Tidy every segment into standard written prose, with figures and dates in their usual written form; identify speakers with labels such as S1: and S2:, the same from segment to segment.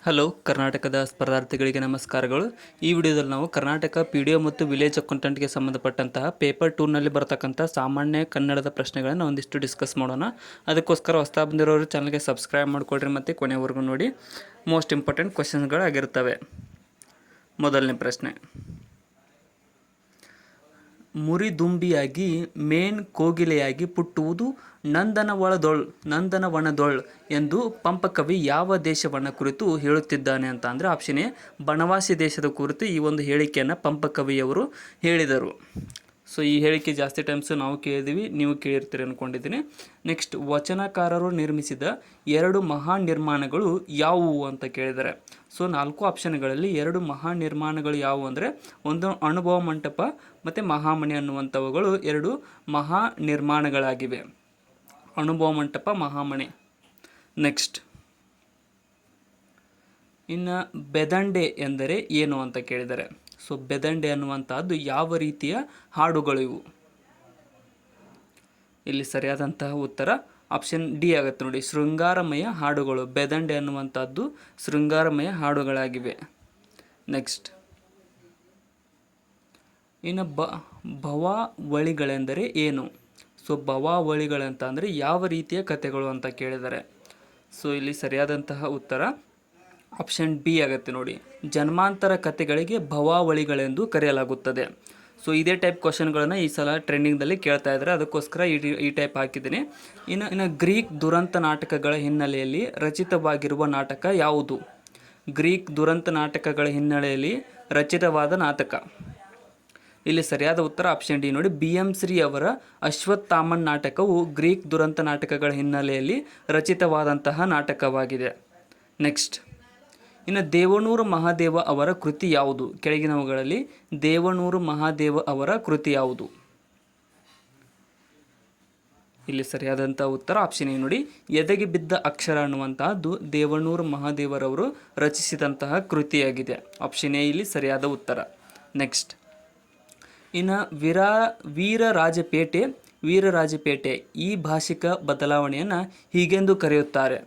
S1: Hello ಕರ್ನಾಟಕದ ಸ್ಪರ್ಧಾರ್ಥಿಗಳಿಗೆ ನಮಸ್ಕಾರಗಳು. ಈ ವಿಡಿಯೋದಲ್ಲಿ ನಾವು ಕರ್ನಾಟಕ PDO ಮತ್ತು ವಿಲೇಜ್ ಅಕೌಂಟೆಂಟ್ಗೆ ಸಂಬಂಧಪಟ್ಟಂತಹ ಪೇಪರ್ 2ನಲ್ಲಿ ಬರ್ತಕ್ಕಂಥ ಸಾಮಾನ್ಯ ಕನ್ನಡದ ಪ್ರಶ್ನೆಗಳನ್ನು ಒಂದಿಷ್ಟು ಡಿಸ್ಕಸ್ ಮಾಡೋಣ. ಅದಕ್ಕೋಸ್ಕರ ಹೊಸದಾಗಿ ಬಂದಿರೋರು ಚಾನಲ್ಗೆ ಸಬ್ಸ್ಕ್ರೈಬ್ ಮಾಡಿಕೊಡ್ರಿ ಮತ್ತು ಕೊನೆವರೆಗೂ ನೋಡಿ. ಮೋಸ್ಟ್ ಇಂಪಾರ್ಟೆಂಟ್ ಕ್ವೆಶನ್ಗಳಾಗಿರ್ತವೆ. ಮೊದಲನೇ ಪ್ರಶ್ನೆ, ಮುರಿದುಂಬಿಯಾಗಿ ಮೇನ್ ಕೋಗಿಲೆಯಾಗಿ ಪುಟ್ಟುವುದು ನಂದನವನದೊಳ್ ಎಂದು ಪಂಪಕವಿ ಯಾವ ದೇಶವನ್ನು ಕುರಿತು ಹೇಳುತ್ತಿದ್ದಾನೆ ಅಂತ ಅಂದರೆ ಆಪ್ಷನ್ ಎ ಬನವಾಸಿ ದೇಶದ ಕುರಿತು ಈ ಒಂದು ಹೇಳಿಕೆಯನ್ನು ಪಂಪಕವಿಯವರು ಹೇಳಿದರು. ಸೊ ಈ ಹೇಳಿಕೆ ಜಾಸ್ತಿ ಟೈಮ್ಸ್ ನಾವು ಕೇಳಿದ್ದೀವಿ, ನೀವು ಕೇಳಿರ್ತೀರಿ ಅಂದ್ಕೊಂಡಿದ್ದೀನಿ. ನೆಕ್ಸ್ಟ್, ವಚನಕಾರರು ನಿರ್ಮಿಸಿದ 2 ಮಹಾನ್ ನಿರ್ಮಾಣಗಳು ಯಾವುವು ಅಂತ ಕೇಳಿದ್ದಾರೆ. ಸೊ 4 ಆಪ್ಷನ್ಗಳಲ್ಲಿ 2 ಮಹಾನ್ ನಿರ್ಮಾಣಗಳು ಯಾವುವು ಅಂದರೆ ಒಂದು ಅನುಭವ ಮಂಟಪ ಮತ್ತು ಮಹಾಮಣಿ ಅನ್ನುವಂಥವುಗಳು 2 ಮಹಾ ನಿರ್ಮಾಣಗಳಾಗಿವೆ. ಅನುಭವ ಮಂಟಪ, ಮಹಾಮಣಿ. ನೆಕ್ಸ್ಟ್, ಇನ್ನು ಬೆದಂಡೆ ಎಂದರೆ ಏನು ಅಂತ ಕೇಳಿದ್ದಾರೆ. ಸೊ ಬೆದಂಡೆ ಅನ್ನುವಂಥದ್ದು ಯಾವ ರೀತಿಯ ಹಾಡುಗಳು ಇವು? ಇಲ್ಲಿ ಸರಿಯಾದಂತಹ ಉತ್ತರ ಆಪ್ಷನ್ ಡಿ ಆಗುತ್ತೆ ನೋಡಿ, ಶೃಂಗಾರಮಯ ಹಾಡುಗಳು. ಬೆದಂಡೆ ಅನ್ನುವಂಥದ್ದು ಶೃಂಗಾರಮಯ ಹಾಡುಗಳಾಗಿವೆ. ನೆಕ್ಸ್ಟ್, ಇನ್ನು ಭವಾವಳಿಗಳೆಂದರೆ ಏನು? ಸೊ ಭವಾವಳಿಗಳಂತ ಅಂದರೆ ಯಾವ ರೀತಿಯ ಕಥೆಗಳು ಅಂತ ಕೇಳಿದ್ದಾರೆ. ಸೊ ಇಲ್ಲಿ ಸರಿಯಾದಂತಹ ಉತ್ತರ ಆಪ್ಷನ್ ಬಿ ಆಗುತ್ತೆ ನೋಡಿ, ಜನ್ಮಾಂತರ ಕಥೆಗಳಿಗೆ ಭವಾವಳಿಗಳೆಂದು ಕರೆಯಲಾಗುತ್ತದೆ. ಸೊ ಇದೇ ಟೈಪ್ ಕ್ವಶನ್ಗಳನ್ನು ಈ ಸಲ ಟ್ರೆಂಡಿಂಗ್ದಲ್ಲಿ ಕೇಳ್ತಾ ಇದ್ದಾರೆ, ಅದಕ್ಕೋಸ್ಕರ ಈ ಟೈಪ್ ಹಾಕಿದ್ದೀನಿ. ಇನ್ನು ಗ್ರೀಕ್ ದುರಂತ ನಾಟಕಗಳ ಹಿನ್ನೆಲೆಯಲ್ಲಿ ರಚಿತವಾಗಿರುವ ನಾಟಕ ಯಾವುದು? ಗ್ರೀಕ್ ದುರಂತ ನಾಟಕಗಳ ಹಿನ್ನೆಲೆಯಲ್ಲಿ ರಚಿತವಾದ ನಾಟಕ. ಇಲ್ಲಿ ಸರಿಯಾದ ಉತ್ತರ ಆಪ್ಷನ್ ಡಿ ನೋಡಿ, BM ಶ್ರೀ ಅವರ ಅಶ್ವತ್ಥಾಮನ್ ನಾಟಕವು ಗ್ರೀಕ್ ದುರಂತ ನಾಟಕಗಳ ಹಿನ್ನೆಲೆಯಲ್ಲಿ ರಚಿತವಾದಂತಹ ನಾಟಕವಾಗಿದೆ. ನೆಕ್ಸ್ಟ್, ಇನ್ನು ದೇವನೂರು ಮಹಾದೇವ ಅವರ ಕೃತಿ ಯಾವುದು? ಕೆಳಗಿನವುಗಳಲ್ಲಿ ದೇವನೂರು ಮಹಾದೇವ ಅವರ ಕೃತಿ ಯಾವುದು? ಇಲ್ಲಿ ಸರಿಯಾದಂಥ ಉತ್ತರ ಆಪ್ಷನ್ ಎ ನೋಡಿ, ಎದೆಗೆ ಬಿದ್ದ ಅಕ್ಷರ ಅನ್ನುವಂತಹದ್ದು ದೇವನೂರು ಮಹಾದೇವರವರು ರಚಿಸಿದಂತಹ ಕೃತಿಯಾಗಿದೆ. ಆಪ್ಷನ್ ಎ ಇಲ್ಲಿ ಸರಿಯಾದ ಉತ್ತರ. ನೆಕ್ಸ್ಟ್, ಇನ್ನು ವೀರರಾಜಪೇಟೆ ಈ ಭಾಷಿಕ ಬದಲಾವಣೆಯನ್ನು ಹೀಗೆಂದು ಕರೆಯುತ್ತಾರೆ.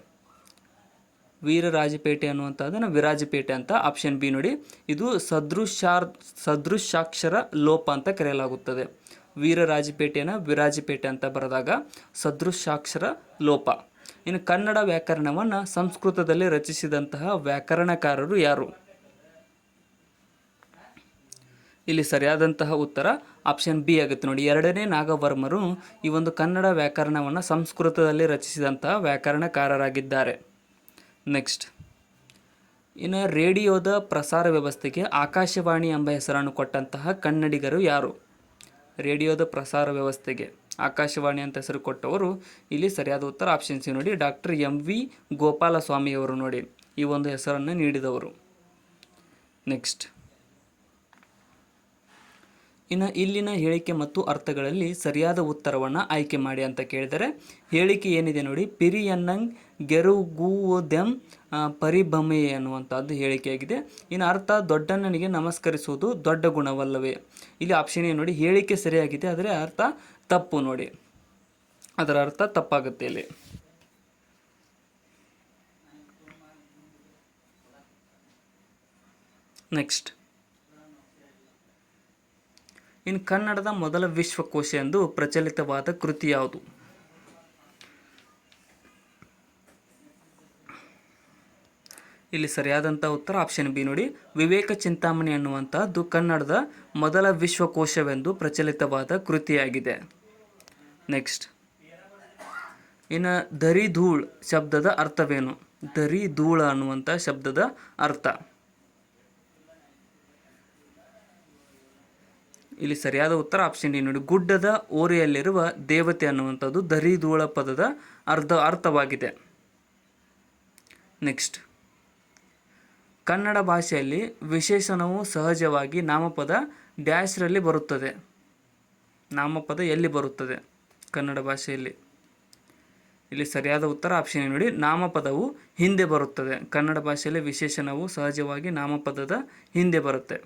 S1: ವೀರರಾಜಪೇಟೆ ಅನ್ನುವಂಥದ್ದನ್ನು ವಿರಾಜಪೇಟೆ ಅಂತ. ಆಪ್ಷನ್ ಬಿ ನೋಡಿ, ಇದು ಸದೃಶಾಕ್ಷರ ಲೋಪ ಅಂತ ಕರೆಯಲಾಗುತ್ತದೆ. ವೀರರಾಜಪೇಟೆಯನ್ನು ವಿರಾಜಪೇಟೆ ಅಂತ ಬರೆದಾಗ ಸದೃಶಾಕ್ಷರ ಲೋಪ. ಇನ್ನು ಕನ್ನಡ ವ್ಯಾಕರಣವನ್ನು ಸಂಸ್ಕೃತದಲ್ಲಿ ರಚಿಸಿದಂತಹ ವ್ಯಾಕರಣಕಾರರು ಯಾರು? ಇಲ್ಲಿ ಸರಿಯಾದಂತಹ ಉತ್ತರ ಆಪ್ಷನ್ ಬಿ ಆಗುತ್ತೆ ನೋಡಿ, 2ನೇ ನಾಗವರ್ಮರು ಈ ಒಂದು ಕನ್ನಡ ವ್ಯಾಕರಣವನ್ನು ಸಂಸ್ಕೃತದಲ್ಲಿ ರಚಿಸಿದಂತಹ ವ್ಯಾಕರಣಕಾರರಾಗಿದ್ದಾರೆ. ನೆಕ್ಸ್ಟ್, ಇನ್ನು ರೇಡಿಯೋದ ಪ್ರಸಾರ ವ್ಯವಸ್ಥೆಗೆ ಆಕಾಶವಾಣಿ ಎಂಬ ಹೆಸರನ್ನು ಕೊಟ್ಟಂತಹ ಕನ್ನಡಿಗರು ಯಾರು? ರೇಡಿಯೋದ ಪ್ರಸಾರ ವ್ಯವಸ್ಥೆಗೆ ಆಕಾಶವಾಣಿ ಅಂತ ಹೆಸರು ಕೊಟ್ಟವರು ಇಲ್ಲಿ ಸರಿಯಾದ ಉತ್ತರ ಆಪ್ಷನ್ ಸಿ ನೋಡಿ, ಡಾಕ್ಟರ್ MV ಗೋಪಾಲಸ್ವಾಮಿಯವರು ನೋಡಿ ಈ ಒಂದು ಹೆಸರನ್ನು ನೀಡಿದವರು. ನೆಕ್ಸ್ಟ್, ಇನ್ನು ಇಲ್ಲಿನ ಹೇಳಿಕೆ ಮತ್ತು ಅರ್ಥಗಳಲ್ಲಿ ಸರಿಯಾದ ಉತ್ತರವನ್ನು ಆಯ್ಕೆ ಮಾಡಿ ಅಂತ ಕೇಳಿದರೆ ಹೇಳಿಕೆ ಏನಿದೆ ನೋಡಿ, ಪಿರಿಯನ್ನಂಗ್ ಗೆರುಗುವುದೆಂ ಪರಿಭಮೆ ಅನ್ನುವಂಥದ್ದು ಹೇಳಿಕೆಯಾಗಿದೆ. ಇನ್ನು ಅರ್ಥ, ದೊಡ್ಡಣ್ಣನಿಗೆ ನಮಸ್ಕರಿಸುವುದು ದೊಡ್ಡ ಗುಣವಲ್ಲವೇ? ಇಲ್ಲಿ ಆಪ್ಷನ್ ಎ ನೋಡಿ, ಹೇಳಿಕೆ ಸರಿಯಾಗಿದೆ ಆದರೆ ಅರ್ಥ ತಪ್ಪು ನೋಡಿ, ಅದರ ಅರ್ಥ ತಪ್ಪಾಗುತ್ತೆ ಇಲ್ಲಿ. ನೆಕ್ಸ್ಟ್, ಇನ್ನು ಕನ್ನಡದ ಮೊದಲ ವಿಶ್ವಕೋಶ ಎಂದು ಪ್ರಚಲಿತವಾದ ಕೃತಿ ಯಾವುದು? ಇಲ್ಲಿ ಸರಿಯಾದಂಥ ಉತ್ತರ ಆಪ್ಷನ್ ಬಿ ನೋಡಿ, ವಿವೇಕ ಚಿಂತಾಮಣಿ ಅನ್ನುವಂಥದ್ದು ಕನ್ನಡದ ಮೊದಲ ವಿಶ್ವಕೋಶವೆಂದು ಪ್ರಚಲಿತವಾದ ಕೃತಿಯಾಗಿದೆ. ನೆಕ್ಸ್ಟ್, ಇನ್ನು ಧರಿಧೂಳ್ ಶಬ್ದದ ಅರ್ಥವೇನು? ಧರಿಧೂಳ ಅನ್ನುವಂಥ ಶಬ್ದದ ಅರ್ಥ. ಇಲ್ಲಿ ಸರಿಯಾದ ಉತ್ತರ ಆಪ್ಷನ್ ಡಿ ನೋಡಿ, ಗುಡ್ಡದ ಓರೆಯಲ್ಲಿರುವ ದೇವತೆ ಅನ್ನುವಂಥದ್ದು ಧರಿಧೂಳ ಪದದ ಅರ್ಥವಾಗಿದೆ. ನೆಕ್ಸ್ಟ್, ಕನ್ನಡ ಭಾಷೆಯಲ್ಲಿ ವಿಶೇಷಣವು ಸಹಜವಾಗಿ ನಾಮಪದ ಡ್ಯಾಶ್ರಲ್ಲಿ ಬರುತ್ತದೆ. ನಾಮಪದ ಎಲ್ಲಿ ಬರುತ್ತದೆ ಕನ್ನಡ ಭಾಷೆಯಲ್ಲಿ? ಇಲ್ಲಿ ಸರಿಯಾದ ಉತ್ತರ ಆಪ್ಷನ್ ನೋಡಿ, ನಾಮಪದವು ಹಿಂದೆ ಬರುತ್ತದೆ. ಕನ್ನಡ ಭಾಷೆಯಲ್ಲಿ ವಿಶೇಷಣವು ಸಹಜವಾಗಿ ನಾಮಪದದ ಹಿಂದೆ ಬರುತ್ತೆ.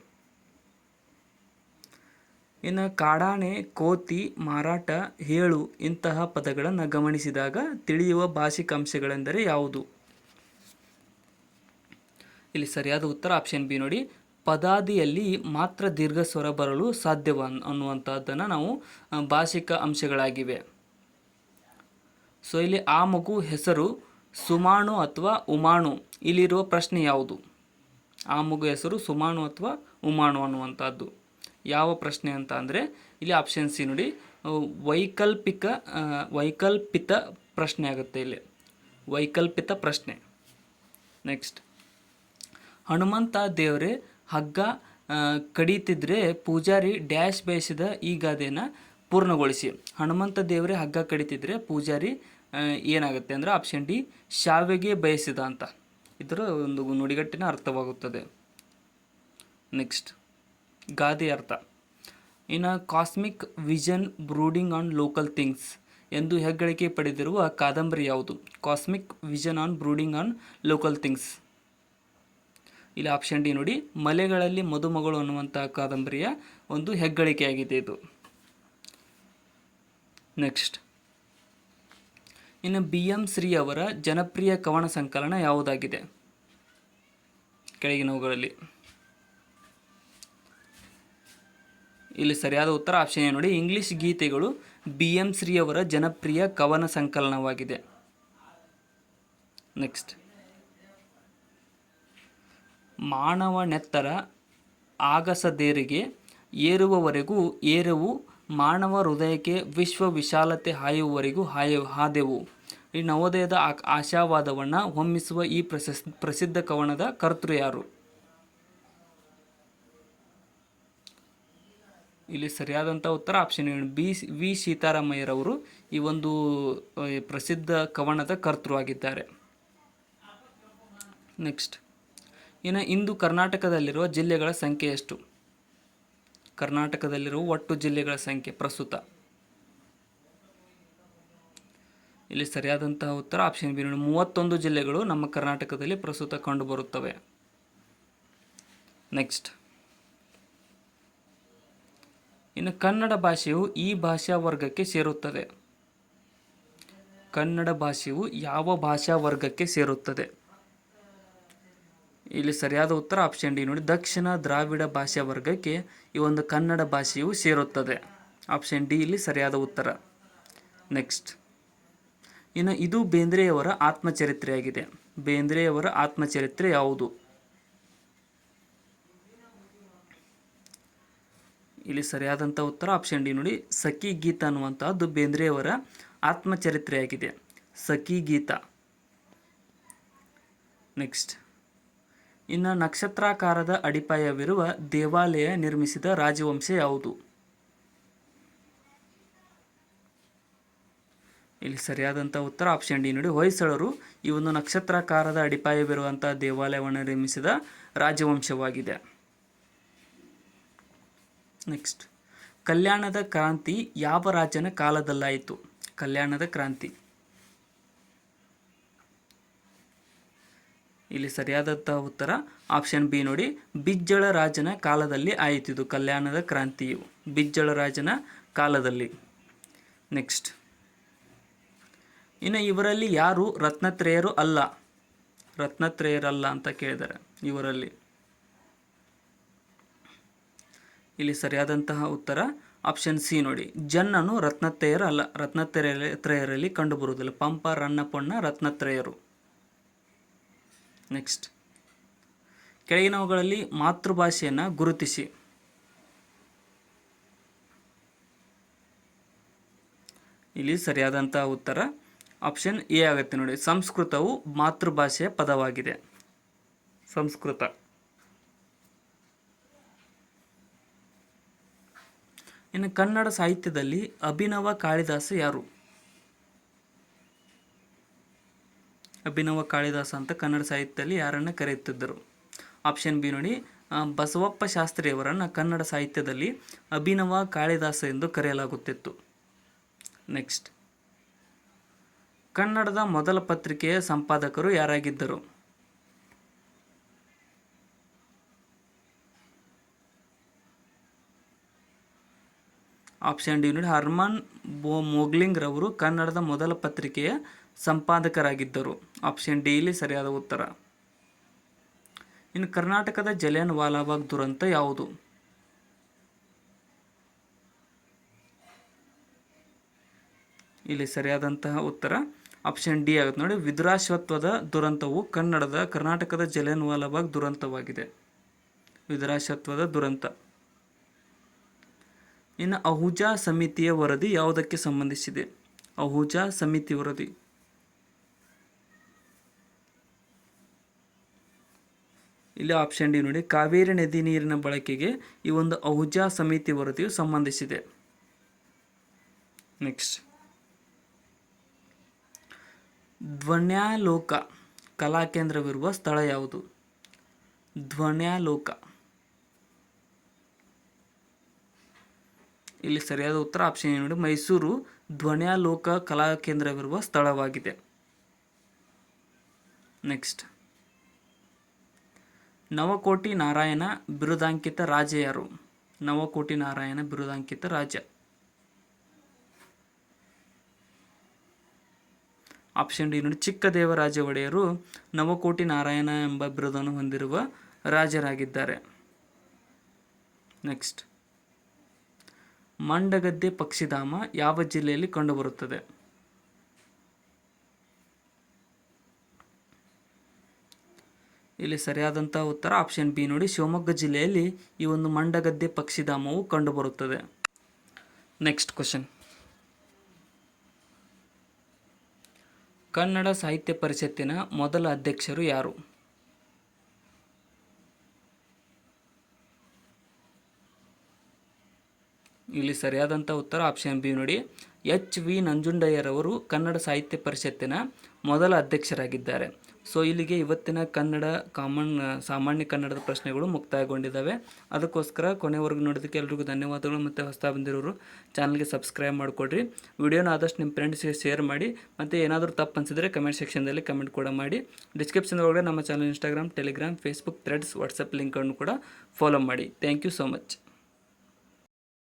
S1: ಇನ್ನು ಕಾಡಾನೆ, ಕೋತಿ, ಮಾರಾಟ, ಹೇಳು ಇಂತಹ ಪದಗಳನ್ನು ಗಮನಿಸಿದಾಗ ತಿಳಿಯುವ ಭಾಷಿಕ ಅಂಶಗಳೆಂದರೆ ಯಾವುದು? ಇಲ್ಲಿ ಸರಿಯಾದ ಉತ್ತರ ಆಪ್ಷನ್ ಬಿ ನೋಡಿ, ಪದಾದಿಯಲ್ಲಿ ಮಾತ್ರ ದೀರ್ಘ ಸ್ವರ ಬರಲು ಸಾಧ್ಯವ ಅನ್ನುವಂಥದ್ದನ್ನು ನಾವು ಭಾಷಿಕ ಅಂಶಗಳಾಗಿವೆ. ಸೊ ಇಲ್ಲಿ ಆ ಮಗು ಹೆಸರು ಸುಮಾಣು ಅಥವಾ ಉಮಾಣು, ಇಲ್ಲಿರುವ ಪ್ರಶ್ನೆ ಯಾವುದು? ಆ ಮಗು ಹೆಸರು ಸುಮಾಣು ಅಥವಾ ಉಮಾಣು ಅನ್ನುವಂಥದ್ದು ಯಾವ ಪ್ರಶ್ನೆ ಅಂತ ಅಂದರೆ ಇಲ್ಲಿ ಆಪ್ಷನ್ ಸಿ ನೋಡಿ, ವೈಕಲ್ಪಿತ ಪ್ರಶ್ನೆ ಆಗುತ್ತೆ ಇಲ್ಲಿ, ವೈಕಲ್ಪಿತ ಪ್ರಶ್ನೆ. ನೆಕ್ಸ್ಟ್, ಹನುಮಂತ ದೇವರೇ ಹಗ್ಗ ಕಡಿತಿದ್ರೆ ಪೂಜಾರಿ ಡ್ಯಾಶ್ ಬೇಯಿಸಿದ ಈ ಗಾದೆಯನ್ನು ಪೂರ್ಣಗೊಳಿಸಿ. ಹನುಮಂತ ದೇವರೇ ಹಗ್ಗ ಕಡಿತಿದ್ರೆ ಪೂಜಾರಿ ಏನಾಗುತ್ತೆ ಅಂದರೆ ಆಪ್ಷನ್ ಡಿ ಶಾವಿಗೆ ಬಯಸಿದ ಅಂತ ಇದರ ಒಂದು ನುಡಿಗಟ್ಟಿನ ಅರ್ಥವಾಗುತ್ತದೆ. ನೆಕ್ಸ್ಟ್, ಗಾದೆ ಅರ್ಥ. ಇನ್ನು cosmic vision brooding on local things ಎಂದು ಹೆಗ್ಗಳಿಕೆ ಪಡೆದಿರುವ ಕಾದಂಬರಿ ಯಾವುದು? Cosmic vision on brooding on local things. ಇಲ್ಲಿ ಆಪ್ಷನ್ ಡಿ ನೋಡಿ, ಮಲೆಗಳಲ್ಲಿ ಮದುಮಗಳು ಅನ್ನುವಂತಹ ಕಾದಂಬರಿಯ ಒಂದು ಹೆಗ್ಗಳಿಕೆಯಾಗಿದೆ ಇದು. ನೆಕ್ಸ್ಟ್, ಇನ್ನು BM ಶ್ರೀ ಅವರ ಜನಪ್ರಿಯ ಕವನ ಸಂಕಲನ ಯಾವುದಾಗಿದೆ? ಕೆಳಗಿನವುಗಳಲ್ಲಿ ಇಲ್ಲಿ ಸರಿಯಾದ ಉತ್ತರ ಆಪ್ಷನ್ ಎ ನೋಡಿ, ಇಂಗ್ಲಿಷ್ ಗೀತೆಗಳು BM ಶ್ರೀ ಅವರ ಜನಪ್ರಿಯ ಕವನ ಸಂಕಲನವಾಗಿದೆ. ನೆಕ್ಸ್ಟ್, ಮಾನವನೆತ್ತರ ಆಗಸದೇರಿಗೆ ಏರುವವರೆಗೂ ಏರವು, ಮಾನವ ಹೃದಯಕ್ಕೆ ವಿಶ್ವ ವಿಶಾಲತೆ ಹಾಯುವವರೆಗೂ ಹಾದೆವು. ಈ ನವೋದಯದ ಆಶಾವಾದವನ್ನು ಹೊಮ್ಮಿಸುವ ಈ ಪ್ರಸಿದ್ಧ ಕವನದ ಕರ್ತೃ ಯಾರು? ಇಲ್ಲಿ ಸರಿಯಾದಂಥ ಉತ್ತರ ಆಪ್ಷನ್ ವಿ ಸೀತಾರಾಮಯ್ಯರವರು ಈ ಒಂದು ಪ್ರಸಿದ್ಧ ಕವನದ ಕರ್ತೃ ಆಗಿದ್ದಾರೆ. ನೆಕ್ಸ್ಟ್, ಇನ್ನು ಇಂದು ಕರ್ನಾಟಕದಲ್ಲಿರುವ ಜಿಲ್ಲೆಗಳ ಸಂಖ್ಯೆ ಎಷ್ಟು? ಕರ್ನಾಟಕದಲ್ಲಿರುವ ಒಟ್ಟು ಜಿಲ್ಲೆಗಳ ಸಂಖ್ಯೆ ಪ್ರಸ್ತುತ. ಇಲ್ಲಿ ಸರಿಯಾದಂತಹ ಉತ್ತರ ಆಪ್ಷನ್ ಬಿ ನೋಡಿ, 31 ಜಿಲ್ಲೆಗಳು ನಮ್ಮ ಕರ್ನಾಟಕದಲ್ಲಿ ಪ್ರಸ್ತುತ ಕಂಡುಬರುತ್ತವೆ. ನೆಕ್ಸ್ಟ್, ಇನ್ನು ಕನ್ನಡ ಭಾಷೆಯು ಈ ಭಾಷಾ ವರ್ಗಕ್ಕೆ ಸೇರುತ್ತದೆ. ಕನ್ನಡ ಭಾಷೆಯು ಯಾವ ಭಾಷಾ ವರ್ಗಕ್ಕೆ ಸೇರುತ್ತದೆ? ಇಲ್ಲಿ ಸರಿಯಾದ ಉತ್ತರ ಆಪ್ಷನ್ ಡಿ ನೋಡಿ, ದಕ್ಷಿಣ ದ್ರಾವಿಡ ಭಾಷಾ ವರ್ಗಕ್ಕೆ ಈ ಒಂದು ಕನ್ನಡ ಭಾಷೆಯು ಸೇರುತ್ತದೆ. ಆಪ್ಷನ್ ಡಿ ಇಲ್ಲಿ ಸರಿಯಾದ ಉತ್ತರ. ನೆಕ್ಸ್ಟ್, ಇನ್ನು ಇದು ಬೇಂದ್ರೆಯವರ ಆತ್ಮಚರಿತ್ರೆಯಾಗಿದೆ. ಬೇಂದ್ರೆಯವರ ಆತ್ಮಚರಿತ್ರೆ ಯಾವುದು? ಇಲ್ಲಿ ಸರಿಯಾದಂಥ ಉತ್ತರ ಆಪ್ಷನ್ ಡಿ ನೋಡಿ, ಸಖಿ ಗೀತ ಅನ್ನುವಂಥದ್ದು ಬೇಂದ್ರೆಯವರ ಆತ್ಮಚರಿತ್ರೆಯಾಗಿದೆ. ಸಖಿ ಗೀತ. ನೆಕ್ಸ್ಟ್, ಇನ್ನು ನಕ್ಷತ್ರಾಕಾರದ ಅಡಿಪಾಯವಿರುವ ದೇವಾಲಯ ನಿರ್ಮಿಸಿದ ರಾಜವಂಶ ಯಾವುದು? ಇಲ್ಲಿ ಸರಿಯಾದಂಥ ಉತ್ತರ ಆಪ್ಷನ್ ಡಿ ನೋಡಿ, ಹೊಯ್ಸಳರು ಈ ಒಂದು ನಕ್ಷತ್ರಾಕಾರದ ಅಡಿಪಾಯವಿರುವಂತಹ ದೇವಾಲಯವನ್ನು ನಿರ್ಮಿಸಿದ ರಾಜವಂಶವಾಗಿದೆ. ನೆಕ್ಸ್ಟ್, ಕಲ್ಯಾಣದ ಕ್ರಾಂತಿ ಯಾವ ರಾಜನ ಕಾಲದಲ್ಲಾಯಿತು? ಕಲ್ಯಾಣದ ಕ್ರಾಂತಿ. ಇಲ್ಲಿ ಸರಿಯಾದಂಥ ಉತ್ತರ ಆಪ್ಷನ್ ಬಿ ನೋಡಿ, ಬಿಜ್ಜಳ ರಾಜನ ಕಾಲದಲ್ಲಿ ಆಯಿತು ಇದು ಕಲ್ಯಾಣದ ಕ್ರಾಂತಿಯು, ಬಿಜ್ಜಳ ರಾಜನ ಕಾಲದಲ್ಲಿ. ನೆಕ್ಸ್ಟ್, ಇನ್ನು ಇವರಲ್ಲಿ ಯಾರು ರತ್ನತ್ರಯರು ಅಲ್ಲ? ರತ್ನತ್ರಯರಲ್ಲ ಅಂತ ಕೇಳಿದ್ದಾರೆ ಇವರಲ್ಲಿ. ಇಲ್ಲಿ ಸರಿಯಾದಂತಹ ಉತ್ತರ ಆಪ್ಷನ್ ಸಿ ನೋಡಿ, ಜನ್ನನು ರತ್ನತ್ರಯರಲ್ಲ, ರತ್ನತ್ರಯರಲ್ಲಿ ಕಂಡುಬರುವುದಿಲ್ಲ. ಪಂಪ, ರನ್ನ, ಪೊನ್ನ ರತ್ನತ್ರಯರು. ನೆಕ್ಸ್ಟ್, ಕೆಳಗಿನವುಗಳಲ್ಲಿ ಮಾತೃಭಾಷೆಯನ್ನು ಗುರುತಿಸಿ. ಇಲ್ಲಿ ಸರಿಯಾದಂಥ ಉತ್ತರ ಆಪ್ಷನ್ ಎ ಆಗುತ್ತೆ ನೋಡಿ, ಸಂಸ್ಕೃತವು ಮಾತೃಭಾಷೆಯ ಪದವಾಗಿದೆ. ಸಂಸ್ಕೃತ. ಇನ್ನು ಕನ್ನಡ ಸಾಹಿತ್ಯದಲ್ಲಿ ಅಭಿನವ ಕಾಳಿದಾಸ ಯಾರು? ಅಭಿನವ ಕಾಳಿದಾಸ ಅಂತ ಕನ್ನಡ ಸಾಹಿತ್ಯದಲ್ಲಿ ಯಾರನ್ನು ಕರೆಯುತ್ತಿದ್ದರು? ಆಪ್ಷನ್ ಬಿ ನೋಡಿ, ಬಸವಪ್ಪ ಶಾಸ್ತ್ರಿಯವರನ್ನು ಕನ್ನಡ ಸಾಹಿತ್ಯದಲ್ಲಿ ಅಭಿನವ ಕಾಳಿದಾಸ ಎಂದು ಕರೆಯಲಾಗುತ್ತಿತ್ತು. ನೆಕ್ಸ್ಟ್, ಕನ್ನಡದ ಮೊದಲ ಪತ್ರಿಕೆಯ ಸಂಪಾದಕರು ಯಾರಾಗಿದ್ದರು? ಆಪ್ಷನ್ ಡಿ ನೋಡಿ, ಹರ್ಮನ್ ಮೊಗ್ಲಿಂಗ್ ರವರು ಕನ್ನಡದ ಮೊದಲ ಪತ್ರಿಕೆಯ ಸಂಪಾದಕರಾಗಿದ್ದರು. ಆಪ್ಷನ್ ಡಿ ಇಲ್ಲಿ ಸರಿಯಾದ ಉತ್ತರ. ಇನ್ನು ಕರ್ನಾಟಕದ ಜಲಿಯನ್ ವಾಲಾಬಾಗ್ ದುರಂತ ಯಾವುದು? ಇಲ್ಲಿ ಸರಿಯಾದಂತಹ ಉತ್ತರ ಆಪ್ಷನ್ ಡಿ ಆಗುತ್ತೆ ನೋಡಿ. ವಿದುರಾಶ್ವತ್ಥದ ದುರಂತವು ಕರ್ನಾಟಕದ ಜಲಿಯನ್ ವಾಲಾಬಾಗ್ ದುರಂತವಾಗಿದೆ. ವಿದುರಾಶ್ವತ್ಥದ ದುರಂತ. ಇನ್ನು ಅಹುಜಾ ಸಮಿತಿಯ ವರದಿ ಯಾವುದಕ್ಕೆ ಸಂಬಂಧಿಸಿದೆ? ಅಹುಜಾ ಸಮಿತಿ ವರದಿ. ಇಲ್ಲಿ ಆಪ್ಷನ್ ಡಿ ನೋಡಿ. ಕಾವೇರಿ ನದಿ ನೀರಿನ ಬಳಕೆಗೆ ಈ ಒಂದು ಅಹುಜಾ ಸಮಿತಿ ವರದಿಯು ಸಂಬಂಧಿಸಿದೆ. ನೆಕ್ಸ್ಟ್, ಧ್ವನ್ಯಾಲೋಕ ಕಲಾಕೇಂದ್ರವಿರುವ ಸ್ಥಳ ಯಾವುದು? ಧ್ವನ್ಯಾಲೋಕ. ಇಲ್ಲಿ ಸರಿಯಾದ ಉತ್ತರ ಆಪ್ಷನ್ ನೋಡಿ. ಮೈಸೂರು ಧ್ವನ್ಯಾಲೋಕ ಕಲಾಕೇಂದ್ರವಿರುವ ಸ್ಥಳವಾಗಿದೆ. ನೆಕ್ಸ್ಟ್, ನವಕೋಟಿ ನಾರಾಯಣ ಬಿರುದಾಂಕಿತ ರಾಜ ಯಾರು? ನವಕೋಟಿ ನಾರಾಯಣ ಬಿರುದಾಂಕಿತ ರಾಜ. ಆಪ್ಷನ್ ಡಿ ನೋಡಿ. ಚಿಕ್ಕದೇವರಾಜ ಒಡೆಯರು ನವಕೋಟಿ ನಾರಾಯಣ ಎಂಬ ಬಿರುದನ್ನು ಹೊಂದಿರುವ ರಾಜರಾಗಿದ್ದಾರೆ. ನೆಕ್ಸ್ಟ್, ಮಂಡಗದ್ದೆ ಪಕ್ಷಿಧಾಮ ಯಾವ ಜಿಲ್ಲೆಯಲ್ಲಿ ಕಂಡುಬರುತ್ತದೆ? ಇಲ್ಲಿ ಸರಿಯಾದಂಥ ಉತ್ತರ ಆಪ್ಷನ್ ಬಿ ನೋಡಿ. ಶಿವಮೊಗ್ಗ ಜಿಲ್ಲೆಯಲ್ಲಿ ಈ ಒಂದು ಮಂಡಗದ್ದೆ ಪಕ್ಷಿಧಾಮವು ಕಂಡುಬರುತ್ತದೆ. ನೆಕ್ಸ್ಟ್ ಕ್ವಶನ್, ಕನ್ನಡ ಸಾಹಿತ್ಯ ಪರಿಷತ್ತಿನ ಮೊದಲ ಅಧ್ಯಕ್ಷರು ಯಾರು? ಇಲ್ಲಿ ಸರಿಯಾದಂಥ ಉತ್ತರ ಆಪ್ಷನ್ ಬಿ ನೋಡಿ. ಎಚ್.ವಿ. ನಂಜುಂಡಯ್ಯರವರು ಕನ್ನಡ ಸಾಹಿತ್ಯ ಪರಿಷತ್ತಿನ ಮೊದಲ ಅಧ್ಯಕ್ಷರಾಗಿದ್ದಾರೆ. ಸೊ ಇಲ್ಲಿಗೆ ಇವತ್ತಿನ ಕನ್ನಡ ಸಾಮಾನ್ಯ ಕನ್ನಡದ ಪ್ರಶ್ನೆಗಳು ಮುಕ್ತಾಯಗೊಂಡಿದ್ದಾವೆ. ಅದಕ್ಕೋಸ್ಕರ ಕೊನೆವರೆಗೂ ನೋಡೋದಕ್ಕೆ ಎಲ್ರಿಗೂ ಧನ್ಯವಾದಗಳು. ಮತ್ತು ಹೊಸ ಬಂದಿರೋರು ಚಾನಲ್ಗೆ ಸಬ್ಸ್ಕ್ರೈಬ್ ಮಾಡಿಕೊಡ್ರಿ. ವಿಡಿಯೋನ ಆದಷ್ಟು ನಿಮ್ಮ ಫ್ರೆಂಡ್ಸ್ಗೆ ಶೇರ್ ಮಾಡಿ. ಮತ್ತು ಏನಾದರೂ ತಪ್ಪು ಅನಿಸಿದರೆ ಕಮೆಂಟ್ ಸೆಕ್ಷನ್ದಲ್ಲಿ ಕಮೆಂಟ್ ಕೂಡ ಮಾಡಿ. ಡಿಸ್ಕ್ರಿಪ್ಷನ್ ಒಳಗಡೆ ನಮ್ಮ channel Instagram, Telegram, Facebook, Threads, WhatsApp ಲಿಂಕನ್ನು ಕೂಡ ಫಾಲೋ ಮಾಡಿ. Thank you so much.